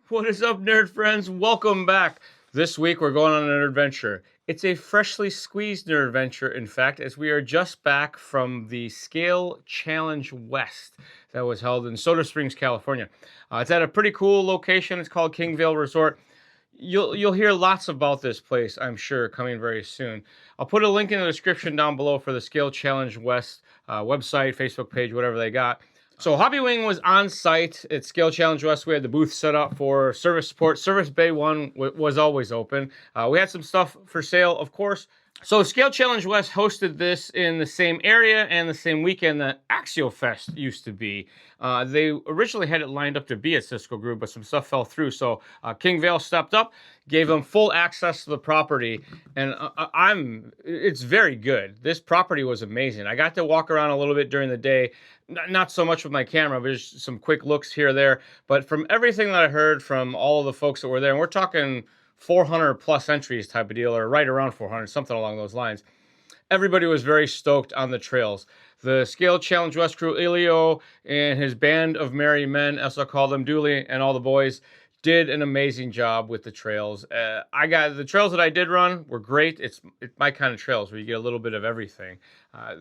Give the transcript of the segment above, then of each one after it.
What is up, nerd friends? Welcome back. This week we're going on an adventure. It's a freshly squeezed nerd adventure, in fact, as we are just back from the Scale Challenge West that was held in Soda Springs, California. It's at a pretty cool location. It's called Kingvale Resort. You'll hear lots about this place, I'm sure, coming very soon. I'll put a link in the description down below for the Scale Challenge West website, Facebook page, whatever they got. So Hobbywing was on site at Scale Challenge West. We had the booth set up for service support. Service Bay 1 was always open. We had some stuff for sale, of course. So Scale Challenge West hosted this in the same area and the same weekend that Axial Fest used to be. They originally had it lined up to be at Cisco Group, but some stuff fell through. So Kingvale stepped up, gave them full access to the property, and it's very good. This property was amazing. I got to walk around a little bit during the day, not so much with my camera, but just some quick looks here or there. But from everything that I heard from all of the folks that were there, and we're talking 400 plus entries type of deal, or right around 400, something along those lines. Everybody was very stoked on the trails. The Scale Challenge West crew, Elio and his band of merry men, as I call them, Dooley and all the boys, did an amazing job with the trails. The trails that I did run were great. It's my kind of trails where you get a little bit of everything.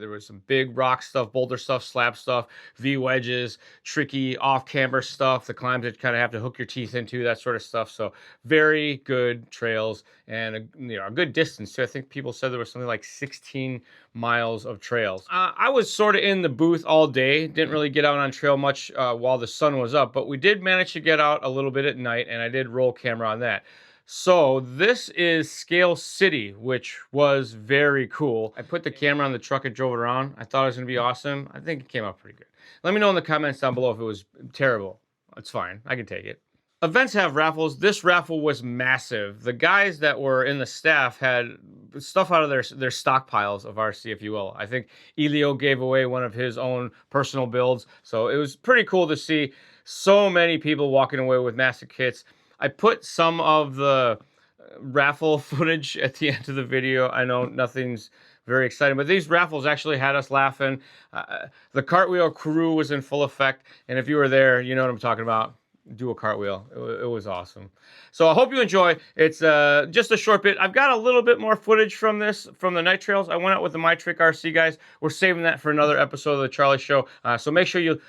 There was some big rock stuff, boulder stuff, slab stuff, V-wedges, tricky off-camber stuff, the climbs that you kind of have to hook your teeth into, that sort of stuff. So very good trails and a good distance too. I think people said there was something like 16 miles of trails. I was sort of in the booth all day, didn't really get out on trail much while the sun was up, but we did manage to get out a little bit at night, and I did roll camera on that. So this is Scale City, which was very cool. I put the camera on the truck and drove it around. I thought it was going to be awesome. I think it came out pretty good. Let me know in the comments down below if it was terrible. It's fine. I can take it. Events have raffles. This raffle was massive. The guys that were in the staff had stuff out of their stockpiles of RC, if you will. I think Elio gave away one of his own personal builds. So it was pretty cool to see so many people walking away with massive kits. I put some of the raffle footage at the end of the video. I know nothing's very exciting, but these raffles actually had us laughing. The cartwheel crew was in full effect, and if you were there, you know what I'm talking about. Do a cartwheel. It was awesome. So I hope you enjoy. It's just a short bit. I've got a little bit more footage from the night trails. I went out with the My Trick RC guys. We're saving that for another episode of the Charlie Show. So make sure you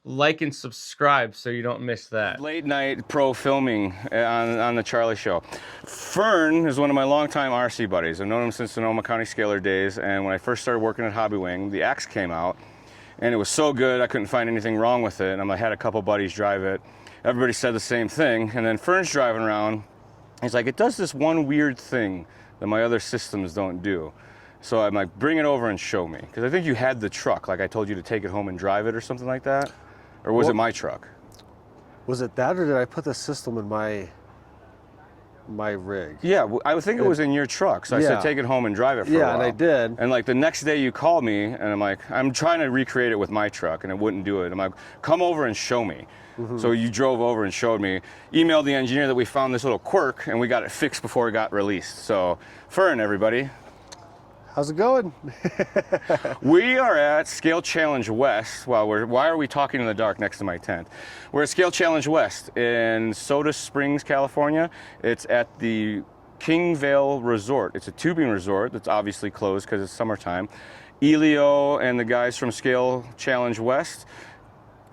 like and subscribe so you don't miss that. Late night pro filming on the Charlie Show. Fern is one of my longtime RC buddies. I've known him since Sonoma County Scalar days, and when I first started working at Hobbywing, the X came out, and it was so good I couldn't find anything wrong with it, and I had a couple buddies drive it. Everybody said the same thing, and then Fern's driving around. He's like, it does this one weird thing that my other systems don't do. So I'm like, bring it over and show me. Because I think you had the truck, like I told you to take it home and drive it or something like that. Or was it my truck? Was it that, or did I put the system in my rig? Yeah, I think it was in your truck. So I said, take it home and drive it for a while. Yeah, and I did. And like the next day you called me, and I'm like, I'm trying to recreate it with my truck, and it wouldn't do it. I'm like, come over and show me. Mm-hmm. So you drove over and showed me, emailed the engineer that we found this little quirk, and we got it fixed before it got released. So, Fern, everybody. How's it going? We are at Scale Challenge West. Why are we talking in the dark next to my tent? We're at Scale Challenge West in Soda Springs, California. It's at the Kingvale Resort. It's a tubing resort that's obviously closed because it's summertime. Elio and the guys from Scale Challenge West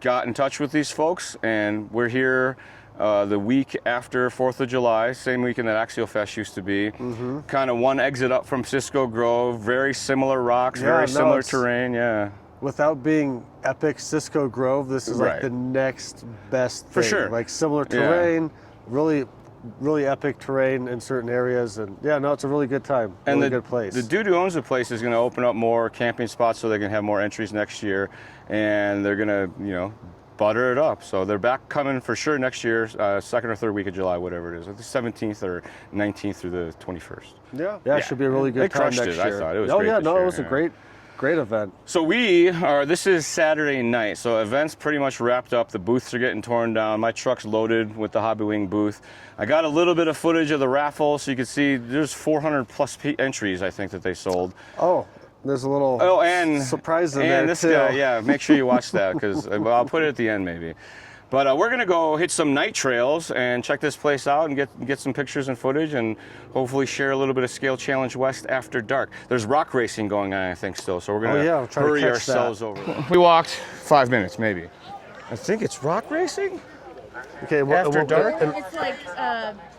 got in touch with these folks, and we're here the week after 4th of July, same weekend that Axial Fest used to be. Mm-hmm. Kind of one exit up from Cisco Grove, very similar rocks, very similar terrain, yeah. Without being epic Cisco Grove, this is like the next best thing. For sure. Like similar terrain, really epic terrain in certain areas, and yeah, no, it's a really good time, really good place. The dude who owns the place is going to open up more camping spots so they can have more entries next year, and they're going to, butter it up. So they're back coming for sure next year, second or third week of July, whatever it is, the 17th or 19th through the 21st. Yeah, it should be a really good time next year. They crushed it, I thought. It was great this year. It was a great event. So this is Saturday night, so events pretty much wrapped up. The booths are getting torn down. My truck's loaded with the Hobbywing booth. I got a little bit of footage of the raffle, so you can see there's 400 plus entries, I think, that they sold. Oh, there's a little surprise in there, and this guy, yeah, make sure you watch that, because I'll put it at the end maybe. But we're gonna go hit some night trails and check this place out and get some pictures and footage and hopefully share a little bit of Scale Challenge West after dark. There's rock racing going on, I think, still, so we're gonna hurry ourselves over. We walked 5 minutes, maybe. I think it's rock racing. Okay, after dark. It's like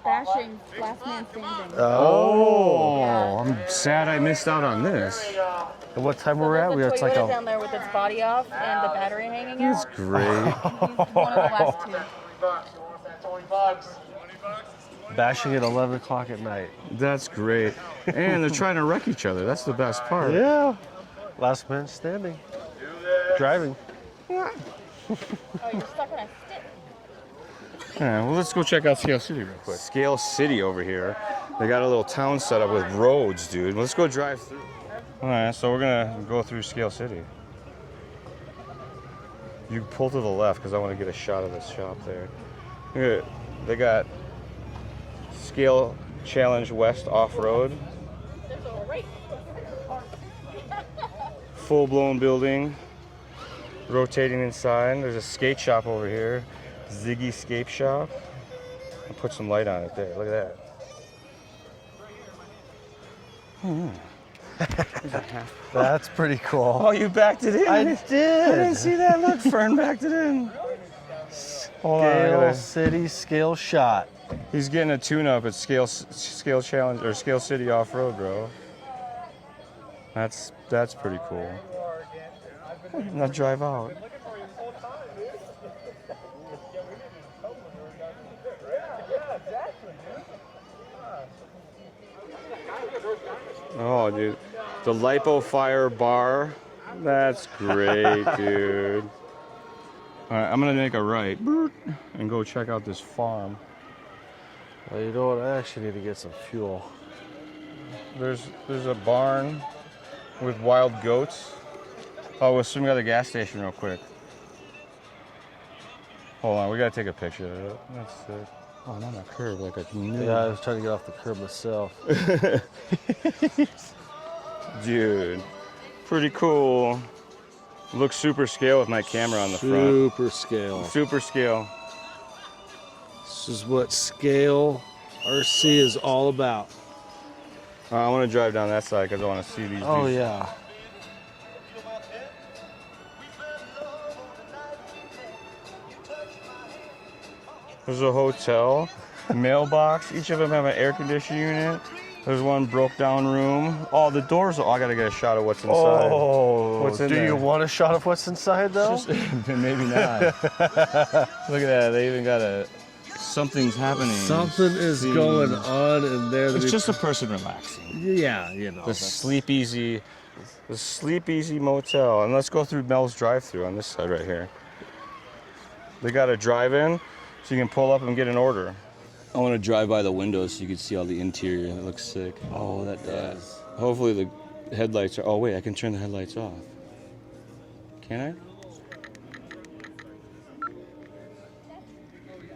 bashing last man standing. Oh, Yeah. I'm sad I missed out on this. And what time we're at? It's like down there with its body off and the battery hanging out. It's great. He's one of the last two. Bashing at 11 o'clock at night. That's great. And they're trying to wreck each other. That's the best part. Yeah. Last man standing. Driving. Oh, you're stuck in a stick. Yeah, well, let's go check out Scale City real quick. Scale City over here. They got a little town set up with roads, dude. Let's go drive through. All right, so we're gonna go through Scale City. You pull to the left because I want to get a shot of this shop there. Look at, they got Scale Challenge West off-road. Full-blown building, rotating inside. There's a skate shop over here, Ziggy Skate Shop. I'll put some light on it there. Look at that. That's pretty cool. Oh, you backed it in. I did. I didn't see that. Look, Fern backed it in. Scale City Scale Shot. He's getting a tune-up at Scale Challenge or Scale City Off-Road, bro. That's pretty cool. Now drive out. Oh, dude. The Lipo Fire Bar. That's great, dude. All right, I'm going to make a right and go check out this farm. Well, you know what? I actually need to get some fuel. There's a barn with wild goats. Oh, we'll swing by the gas station real quick. Hold on, we got to take a picture of it. That's sick. Oh, I'm on a curb like a new. Yeah, I was trying to get off the curb myself. Dude, pretty cool. Looks super scale with my camera on the front. Super scale. Super scale. This is what Scale RC is all about. I want to drive down that side because I want to see these. Oh, dudes. yeah. There's a hotel, mailbox. Each of them have an air conditioning unit. There's one broke down room. Oh, the doors. Oh, I gotta get a shot of what's inside. Oh, what's in do there? you want a shot of what's inside though? Maybe not. Look at that. They even got a. Something's happening. Something is going on in there. It's just a person relaxing. Yeah, you know. The Sleep Easy Motel. And let's go through Mel's drive-thru on this side right here. They got a drive-in, so you can pull up and get an order. I want to drive by the windows so you can see all the interior. It looks sick. Oh, that does. Hopefully the headlights are. Oh wait, I can turn the headlights off. Can I?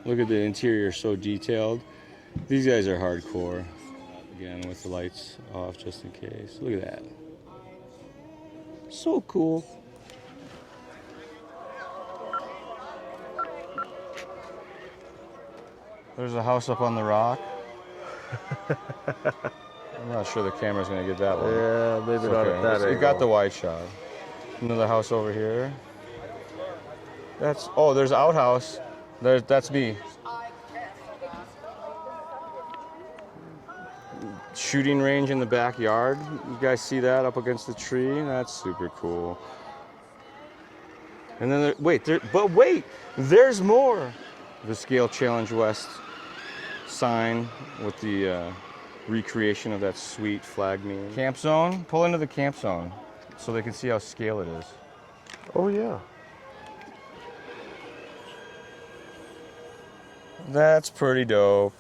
Look at the interior, so detailed. These guys are hardcore. Again, with the lights off just in case. Look at that. So cool. There's a house up on the rock. I'm not sure the camera's gonna get that one. Yeah, maybe It's not okay. at that angle. You got the wide shot. Another house over here. There's outhouse. That's me. Shooting range in the backyard. You guys see that up against the tree? That's super cool. And then there's more. The Scale Challenge West sign with the recreation of that sweet flag meme. Camp zone. Pull into the camp zone so they can see how scale it is. Oh yeah. That's pretty dope.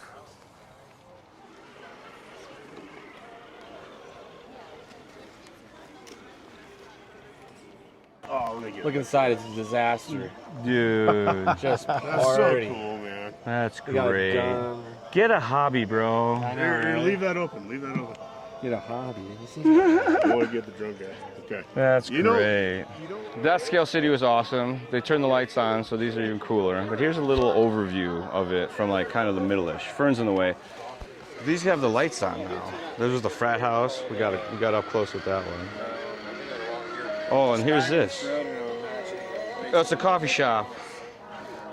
Look inside, it's a disaster. Dude, Just So party. cool, man. that's We got it great. done. Get a hobby, bro. I know, Here, right? leave that open. Leave that open. Get a hobby. I want to get the drone guy. Okay. That's You know- great. That Scale City was awesome. They turned the lights on, so these are even cooler. But here's a little overview of it from like kind of the middle-ish. Fern's in the way. These have the lights on now. This was the frat house. We got up close with that one. Oh, and here's this. Oh, it's a coffee shop.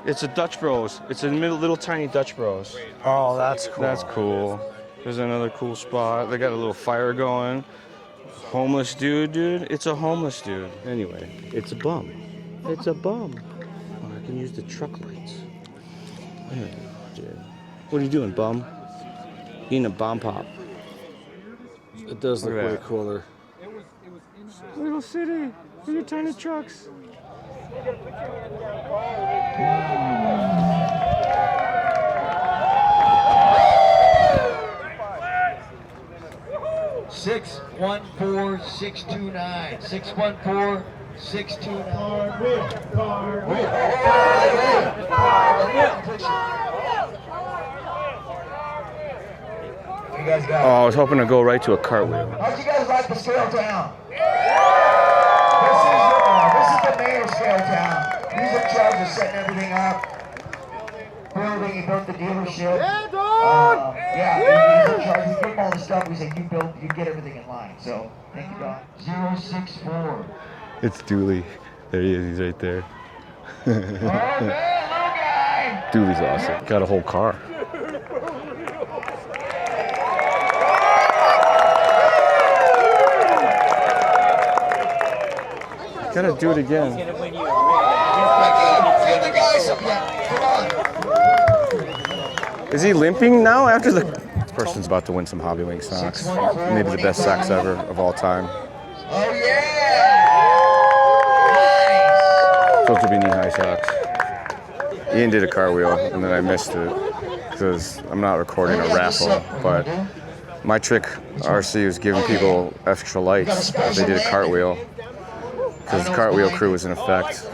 It's a Dutch Bros. It's a little tiny Dutch Bros. Oh, that's cool. That's cool. There's another cool spot. They got a little fire going. Homeless dude. It's a homeless dude. Anyway, it's a bum. It's a bum. Oh, I can use the truck lights. Hey, dude. What are you doing, bum? Eating a bomb pop. It does look Look at way that. cooler. Little city. With your tiny trucks. Six 14629. 614-629. You guys got Oh, I was hoping to go right to a cartwheel. How'd you guys like the scale town? This is the mayor of scale town. He's in charge of setting everything up. Building, he built the dealership. Yeah, Don! Yeah, he's in charge. He gave all the stuff. We said, you get everything in line. So, thank you, Don. 064. It's Dooley. There he is. He's right there. Oh, man, little guy! Dooley's awesome. Got a whole car. Gotta do it again. Get the guys up here. Come on. Is he limping now after the... This person's about to win some Hobbywing socks. Maybe the best socks ever of all time. Oh, yeah! Nice! Supposed to be knee-high socks. Ian did a cartwheel, and then I missed it because I'm not recording a raffle. But my trick, RC, was giving people extra lights if they did a cartwheel. Because the cartwheel crew was in effect.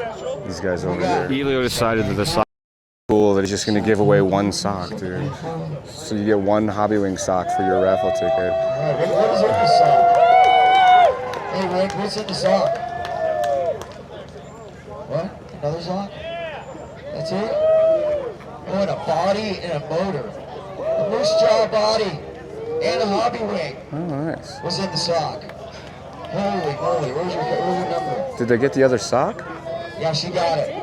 These guys over there. Elio decided that the sock was cool, that he's just going to give away one sock, dude. So you get one Hobbywing sock for your raffle ticket. All right, what is in the sock? Hey, Rick, what's in the sock? What? Another sock? That's it? Oh, and a body and a motor. A moose jaw body and a Hobbywing. Oh, nice. What's in the sock? Holy moly, where's your number? Did they get the other sock? Yeah, she got it.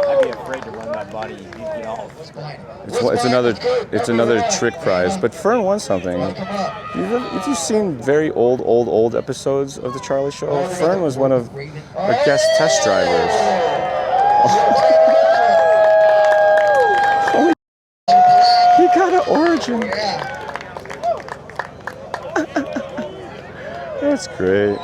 I'd be afraid to run that body. You'd get off. It's fine. It's another trick prize. But Fern won something. Come up. If you've seen very old episodes of the Charlie Show, Fern was one of our guest test drivers. Holy, he got an origin. Yeah. That's great.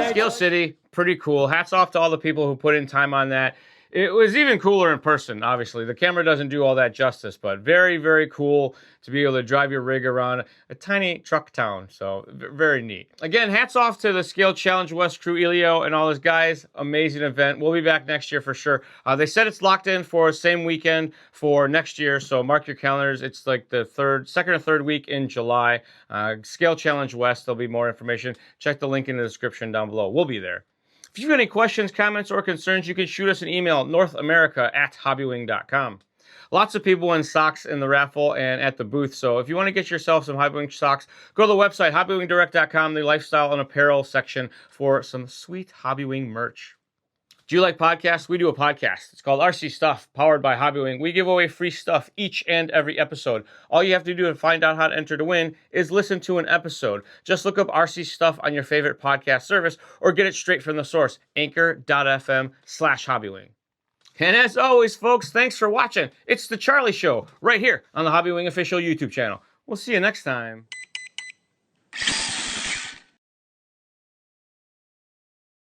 Scale City, pretty cool. Hats off to all the people who put in time on that. It was even cooler in person, obviously. The camera doesn't do all that justice, but very, very cool to be able to drive your rig around a tiny truck town. So very neat. Again, hats off to the Scale Challenge West crew, Elio and all those guys. Amazing event. We'll be back next year for sure. They said it's locked in for same weekend for next year, so mark your calendars. It's like the second or third week in July. Scale Challenge West, there'll be more information. Check the link in the description down below. We'll be there. If you have any questions, comments, or concerns, you can shoot us an email, northamerica@hobbywing.com. Lots of people win socks in the raffle and at the booth, so if you want to get yourself some Hobbywing socks, go to the website, hobbywingdirect.com, the lifestyle and apparel section for some sweet Hobbywing merch. Do you like podcasts? We do a podcast. It's called RC Stuff, powered by Hobbywing. We give away free stuff each and every episode. All you have to do to find out how to enter to win is listen to an episode. Just look up RC Stuff on your favorite podcast service or get it straight from the source, anchor.fm/Hobbywing. And as always, folks, thanks for watching. It's The Charlie Show right here on the Hobbywing official YouTube channel. We'll see you next time.